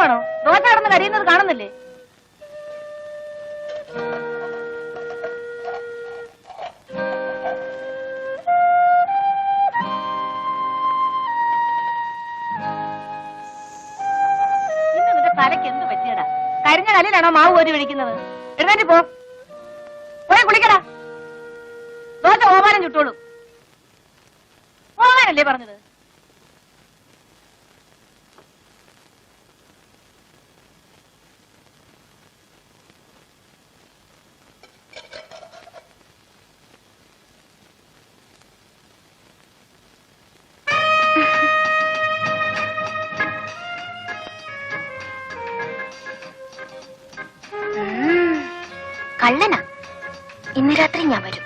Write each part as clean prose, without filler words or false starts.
ഉറക്കമാണോ? ദോശ കിടന്ന് കരിയുന്നത് കാണുന്നില്ലേ? ഇന്ന് നിന്റെ തലയ്ക്ക് എന്ത് പറ്റിയടാ? കരിഞ്ഞ കല്ലിലാണോ മാവ് കോരി ഒഴിക്കുന്നത്? എഴുന്നേറ്റ് പോ, പോയി കുളിക്കടാ. ദോശ ഓമാനം ചുട്ടോളൂ. ഓമാനല്ലേ പറഞ്ഞത്? കള്ളനാ. ഇന്ന് രാത്രി ഞാൻ വരും.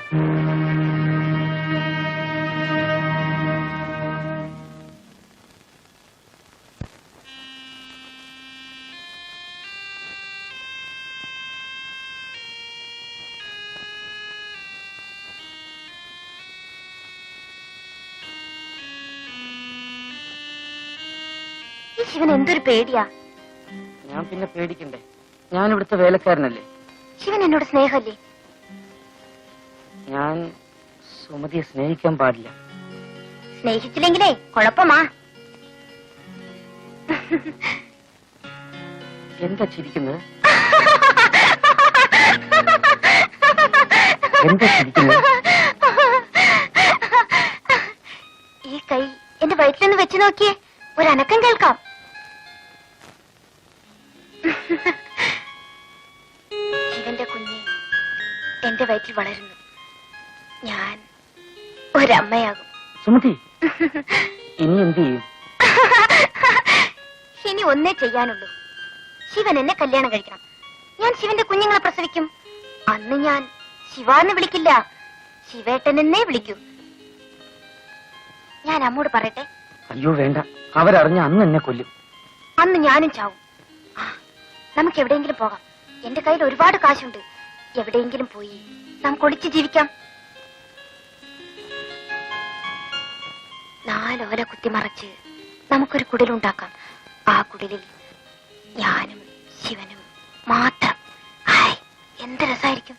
ഈ ശിവൻ എന്തൊരു പേടിയാ. ഞാൻ പിന്നെ പേടിക്കണ്ടേ? ഞാൻ ഇവിടുത്തെ വേലക്കാരനല്ലേ. ശിവൻ എന്നോട് സ്നേഹമല്ലേ? ഞാൻ സുമതിയെ സ്നേഹിക്കാൻ പാടില്ല. സ്നേഹിച്ചില്ലെങ്കിലേ കുഴപ്പമാ. എന്താ ചിരിക്കുന്നത്? എന്താ ചിരിക്കുന്നത്? ഈ കൈ എന്റെ വയറ്റിലൊന്ന് വെച്ച് നോക്കിയേ, ഒരനക്കം കേൾക്കാം. ശിവന്റെ കുഞ്ഞ് എന്റെ വയറ്റിൽ വളരുന്നു. ഞാൻ ഒരമ്മയാകും. സുമതി, ഇനി എന്ത് ചെയ്യും? ഇനി ഒന്നേ ചെയ്യാനുള്ളൂ. ശിവൻ എന്നെ കല്യാണം കഴിക്കണം. ഞാൻ ശിവന്റെ കുഞ്ഞുങ്ങളെ പ്രസവിക്കും. അന്ന് ഞാൻ ശിവാന്ന് വിളിക്കില്ല, ശിവേട്ടനെന്നേ വിളിക്കൂ. ഞാൻ അമ്മോട് പറയട്ടെ? അയ്യോ വേണ്ട, അവരറിഞ്ഞ അന്ന് എന്നെ കൊല്ലും. അന്ന് ഞാനും ചാവും. നമുക്ക് എവിടെയെങ്കിലും പോകാം. എന്റെ കയ്യിൽ ഒരുപാട് കാശുണ്ട്. എവിടെയെങ്കിലും പോയി നമുക്ക് ഒളിച്ച് ജീവിക്കാം. 4 ഓല കുത്തിമറച്ച് നമുക്കൊരു കുടിലുണ്ടാക്കാം. ആ കുടിലിൽ ഞാനും ശിവനും മാത്രം. ഹായ്, എന്ത് രസായിരിക്കും.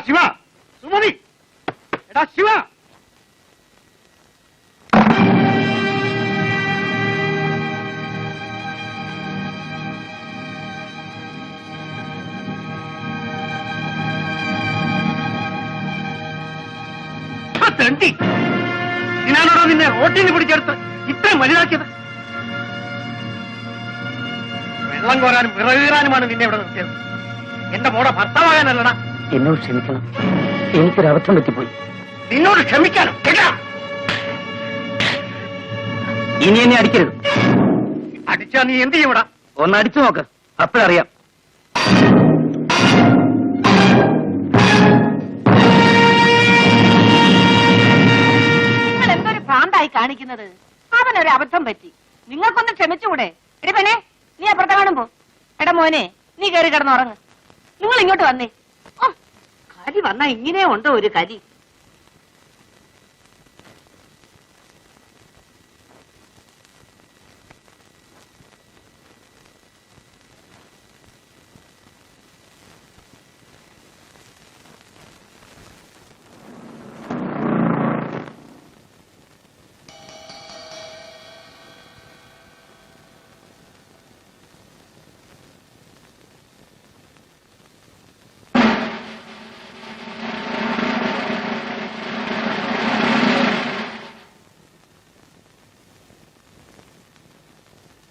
ശിവ, സുമതി, എടാ ശിവ. തെണ്ടി, ഇതിനാണോടാ നിന്നെ റോട്ടിൽ നിന്ന് പിടിച്ചെടുത്ത് ഇത്രയും വലുതാക്കിയത്? വെള്ളം കോരാനും വിറകീറാനുമാണ് നിന്നെ ഇവിടെ നിർത്തിയത്. എന്റെ മോടെ ഭർത്താവാകാനല്ലടാ. എന്നോട് ക്ഷമിക്കണം, എനിക്കൊരബദ്ധം പറ്റിപ്പോയി. നിന്നോട് ക്ഷമിക്കാനോ? ഇനി എന്നെ അടിക്കരുത്. അടിച്ചാ നീ എന്ത് ചെയ്യൂടാ? ഒന്ന് അടിച്ചു നോക്ക്, അപ്പോഴറിയാം. നിങ്ങൾ എന്തൊരു ഭ്രാന്തായി കാണിക്കുന്നത്? അവനൊരു അബദ്ധം പറ്റി, നിങ്ങൾക്കൊന്ന് ക്ഷമിച്ചുകൂടെ? എടി പെണ്ണെ, നീ അപ്പുറത്തെ കാണുമ്പോ. എടാ മോനെ, നീ കയറി കിടന്നുറങ്ങ്. നിങ്ങൾ ഇങ്ങോട്ട് വന്നേ. ഓ, കരി വന്നാ ഇങ്ങനെ ഉണ്ടോ ഒരു കരി?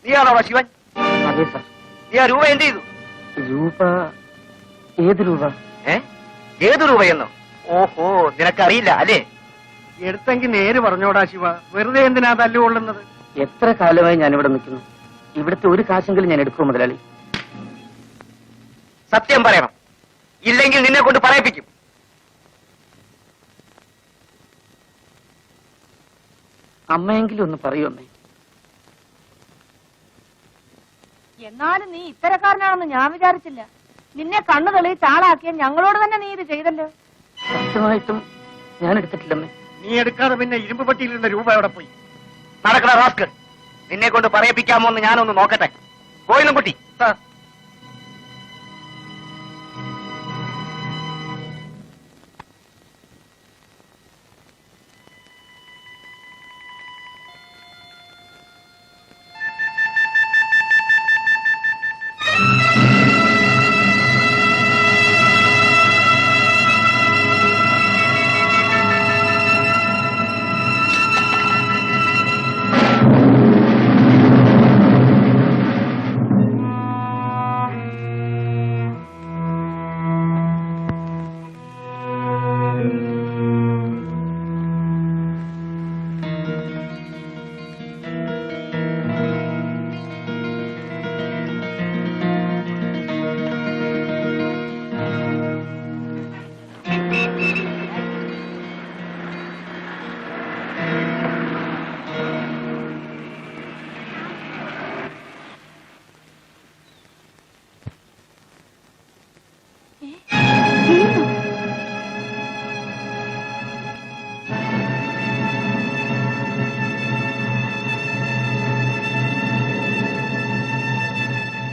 നീയാണോ ശിവൻ? അതെ സാർ. നീ ആ രൂപ എന്ത് ചെയ്തു? രൂപ? ഏത് രൂപ? ഏത് രൂപയെന്നോ? ഓഹോ, നിനക്കറിയില്ല അല്ലേ? എടുത്തെങ്കിൽ നേര് പറഞ്ഞോടാ ശിവ, വെറുതെ എന്തിനാ തല്ലുകൊള്ളുന്നത്? എത്ര കാലമായി ഞാൻ ഇവിടെ നിൽക്കുന്നു. ഇവിടുത്തെ ഒരു കാശെങ്കിലും ഞാൻ എടുക്കുമോ മുതലാളി? സത്യം പറയണം, ഇല്ലെങ്കിൽ നിന്നെ കൊണ്ട് പറയിപ്പിക്കും. അമ്മയെങ്കിലും ഒന്ന് പറയൂ അമ്മേ. എന്നാലും നീ ഇത്തരക്കാരനാണെന്ന് ഞാൻ വിചാരിച്ചില്ല. നിന്നെ കണ്ണു തെളിയിച്ച് ആളാക്കിയ ഞങ്ങളോട് തന്നെ നീ ഇത് ചെയ്തല്ലോ. സത്യമായിട്ടും ഞാൻ എടുത്തിട്ടില്ലമ്മേ. നീ എടുക്കാതെ പിന്നെ ഇരുമ്പ് പട്ടിയിലിരുന്ന രൂപ എവിടെ പോയി? നടക്കണ റാസ്കൽ, നിന്നെ കൊണ്ട് പറയിപ്പിക്കാമോ എന്ന് ഞാനൊന്ന് നോക്കട്ടെ. പോയിന്നും കുട്ടി.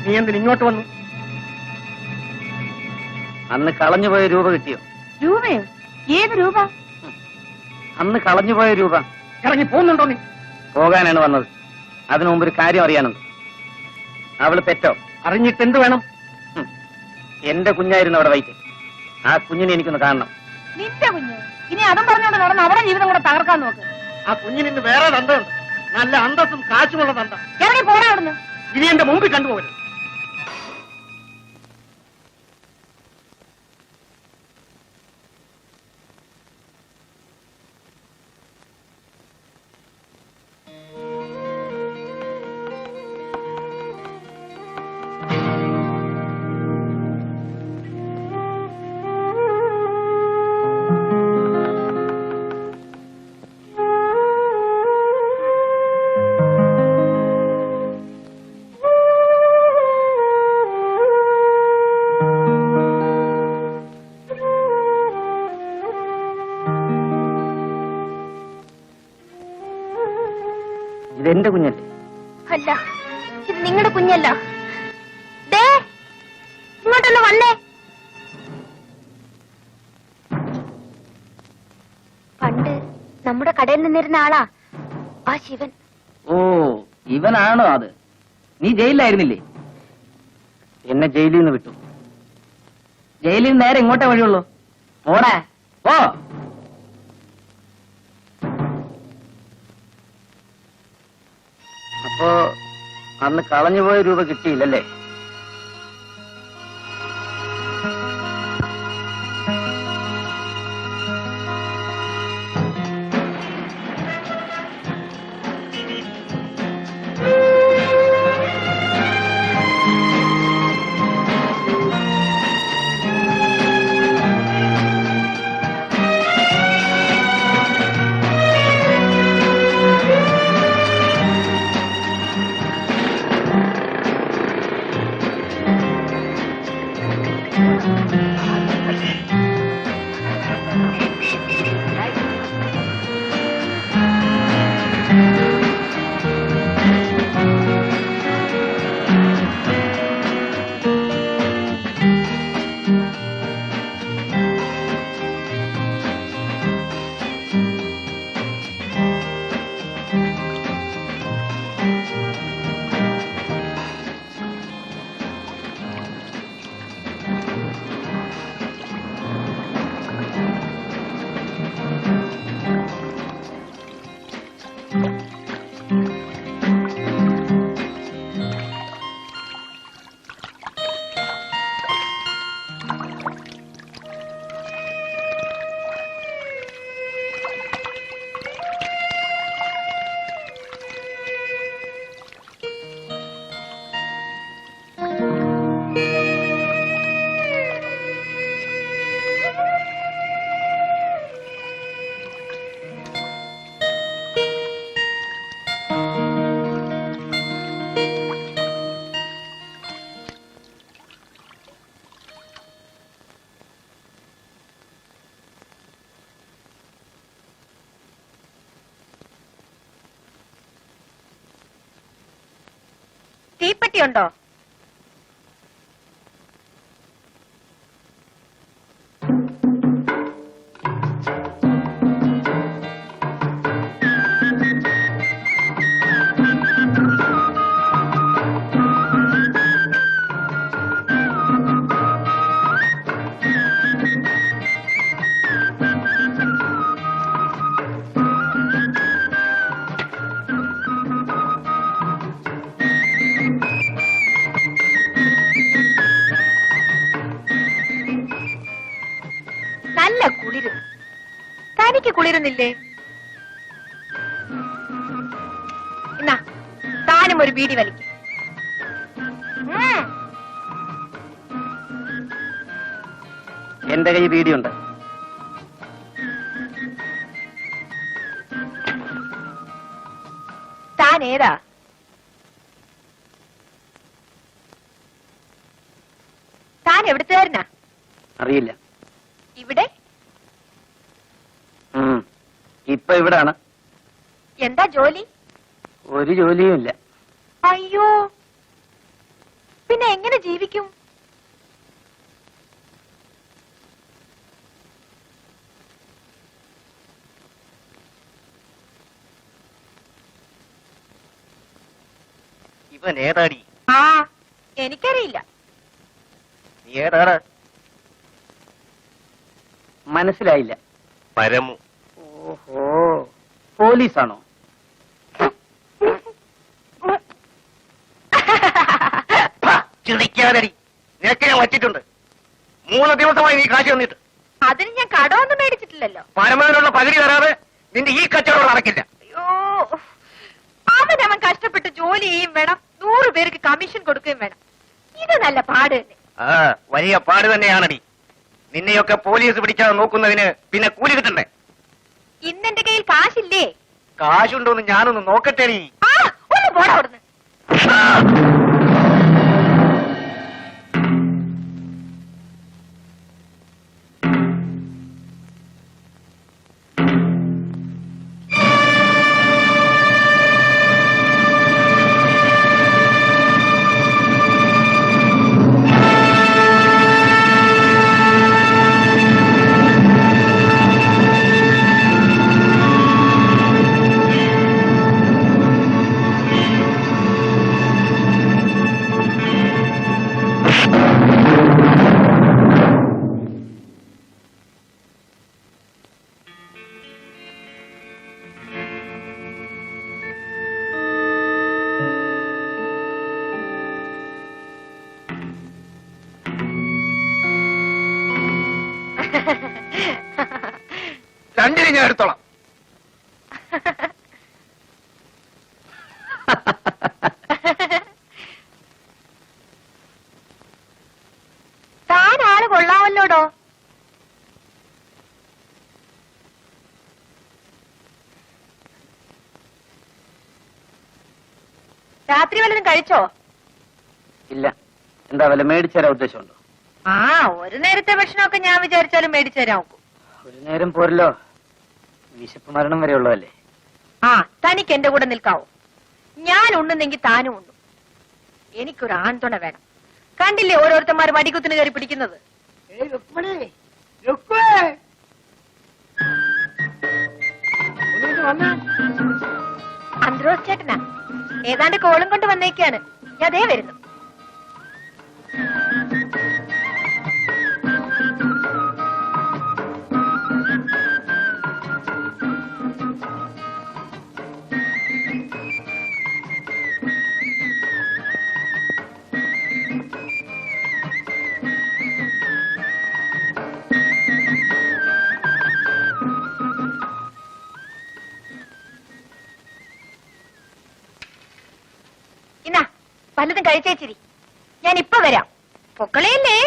നീ എന്തിന് ഇങ്ങോട്ട് വന്നു? അന്ന് കളഞ്ഞുപോയ രൂപ കിട്ടിയോ? രൂപയോ? ഏത് രൂപ? അന്ന് കളഞ്ഞുപോയ രൂപ. ഇറങ്ങി പോകുന്നുണ്ടോ നീ? പോകാനാണ് വന്നത്. അതിനു മുമ്പ് ഒരു കാര്യം അറിയാനുണ്ട്. അവള് പെറ്റോ? അറിഞ്ഞിട്ട് എന്ത് വേണം? എന്റെ കുഞ്ഞായിരുന്നു അവിടെ വൈറ്റ്. ആ കുഞ്ഞിനെ എനിക്കൊന്ന് കാണണം. നിന്റെ കുഞ്ഞ് ഇനി അതും പറഞ്ഞോണ്ട് നടന്ന് അവരുടെ ജീവിതം കൂടെ തകർക്കാൻ നോക്ക്. ആ കുഞ്ഞിന് ഇന്ന് വേറെ തന്തയുണ്ട്, നല്ല അന്തസ്സും കാശുമുള്ള തന്ത. ഇറങ്ങി പോടാ അവിടുന്ന്. ഇനി എന്റെ മുമ്പിൽ കണ്ടുപോകരുത്. ഇതെന്റെ കുഞ്ഞല്ലേ? അല്ല, ഇത് നിങ്ങളുടെ കുഞ്ഞല്ല. ദേ, ഇങ്ങോട്ടൊന്ന് വന്നേ. പണ്ട് നമ്മുടെ കടയിൽ നിന്നിരുന്ന ആളാ ആ ശിവൻ. ഓ, ഇവനാണോ അത്? നീ ജയിലിലായിരുന്നില്ലേ? എന്നെ ജയിലിൽ നിന്ന് വിട്ടു. ജയിലിൽ നിന്ന് നേരെ ഇങ്ങോട്ടേ വഴിയുള്ളൂ. പോടാ, പോ. അപ്പോ അന്ന് കളഞ്ഞുപോയ രൂപ കിട്ടിയില്ലല്ലേ? തീപ്പെട്ടി ഉണ്ടോ? നല്ല കുളിര്. തനിക്ക് കുളിരുന്നില്ലേ? എന്നാ താനും ഒരു ബീഡി വലിക്കും. എന്റെ കൈ ബീഡിയുണ്ട്. താൻ ഏതാ? താൻ എവിടുത്തുകാരനാ? അറിയില്ല. ഇവിടെ? ഇപ്പൊ ഇവിടാണ്. എന്താ ജോലി? ഒരു ജോലിയും ഇല്ല. അയ്യോ, പിന്നെ എങ്ങനെ ജീവിക്കും? ഇവൻ ഏതാടി? ആ, എനിക്കറിയില്ല. നീ ഏതാണ്? മനസ്സിലായില്ല. പരമു. ഓഹോ, പോലീസാണോ? ചിരിക്കാതടി, നിനക്ക് ഞാൻ വച്ചിട്ടുണ്ട്. 3 ദിവസമായി നീ കാശ് തന്നിട്ട്. അതിന് ഞാൻ കടമൊന്നും മേടിച്ചിട്ടില്ലല്ലോ. പരമതിനുള്ള പകുതി തരാതെ നിന്റെ ഈ കച്ചവടം നടക്കില്ല. അയ്യോ, അവൻ കഷ്ടപ്പെട്ട് ജോലി ചെയ്യും വേണം, 100 പേർക്ക് കമ്മീഷൻ കൊടുക്കുകയും വേണം. ഇത് നല്ല പാട് തന്നെ. ആ, വലിയ പാട് തന്നെയാണടി. നിന്നെയൊക്കെ പോലീസ് പിടിക്കാതെ നോക്കുന്നതിന് പിന്നെ കൂലി കിട്ടണ്ടേ? ഇന്നെന്റെ കയ്യിൽ കാശില്ലേ? കാശുണ്ടോന്ന് ഞാനൊന്ന് നോക്കട്ടെ. നീ ആ, ഒന്ന് പോടാ അവിടുന്ന്. രണ്ടിനെ ഞാൻ എടുത്തോളാം. താൻ ആള് കൊള്ളാമല്ലോടോ. രാത്രി വല്ലതും കഴിച്ചോ? ഇല്ല. എന്താ വല്ല മേടിച്ചു തരാൻ ഉദ്ദേശമുണ്ടോ? ആ, ഒരു നേരത്തെ ഭക്ഷണമൊക്കെ ഞാൻ വിചാരിച്ചാലും മേടിച്ചു തരാൻ നോക്കും. ഒരു നേരം പോരല്ലോ, വിശപ്പ് മരണം വരെ ഉള്ളതല്ലേ. ആ, തനിക്ക് എന്റെ കൂടെ നിൽക്കാവോ? ഞാൻ ഉണ്ണുന്നെങ്കിൽ താനും ഉണ്ണു. എനിക്കൊരു ആൺതുണ വേണം. കണ്ടില്ലേ ഓരോരുത്തന്മാർ വടികുത്തിന് കയറി പിടിക്കുന്നത്? അന്ത്രോസ് ചേട്ടനാ, ഏതാണ്ട് കോളും കൊണ്ട് വന്നേക്കാണ്. ഞാൻ അതേ വരുന്നു. ഇന്നാ വല്ലതും കഴിച്ചേച്ചിരി, ഞാൻ ഇപ്പൊ വരാം. പൊക്കളയല്ലേ?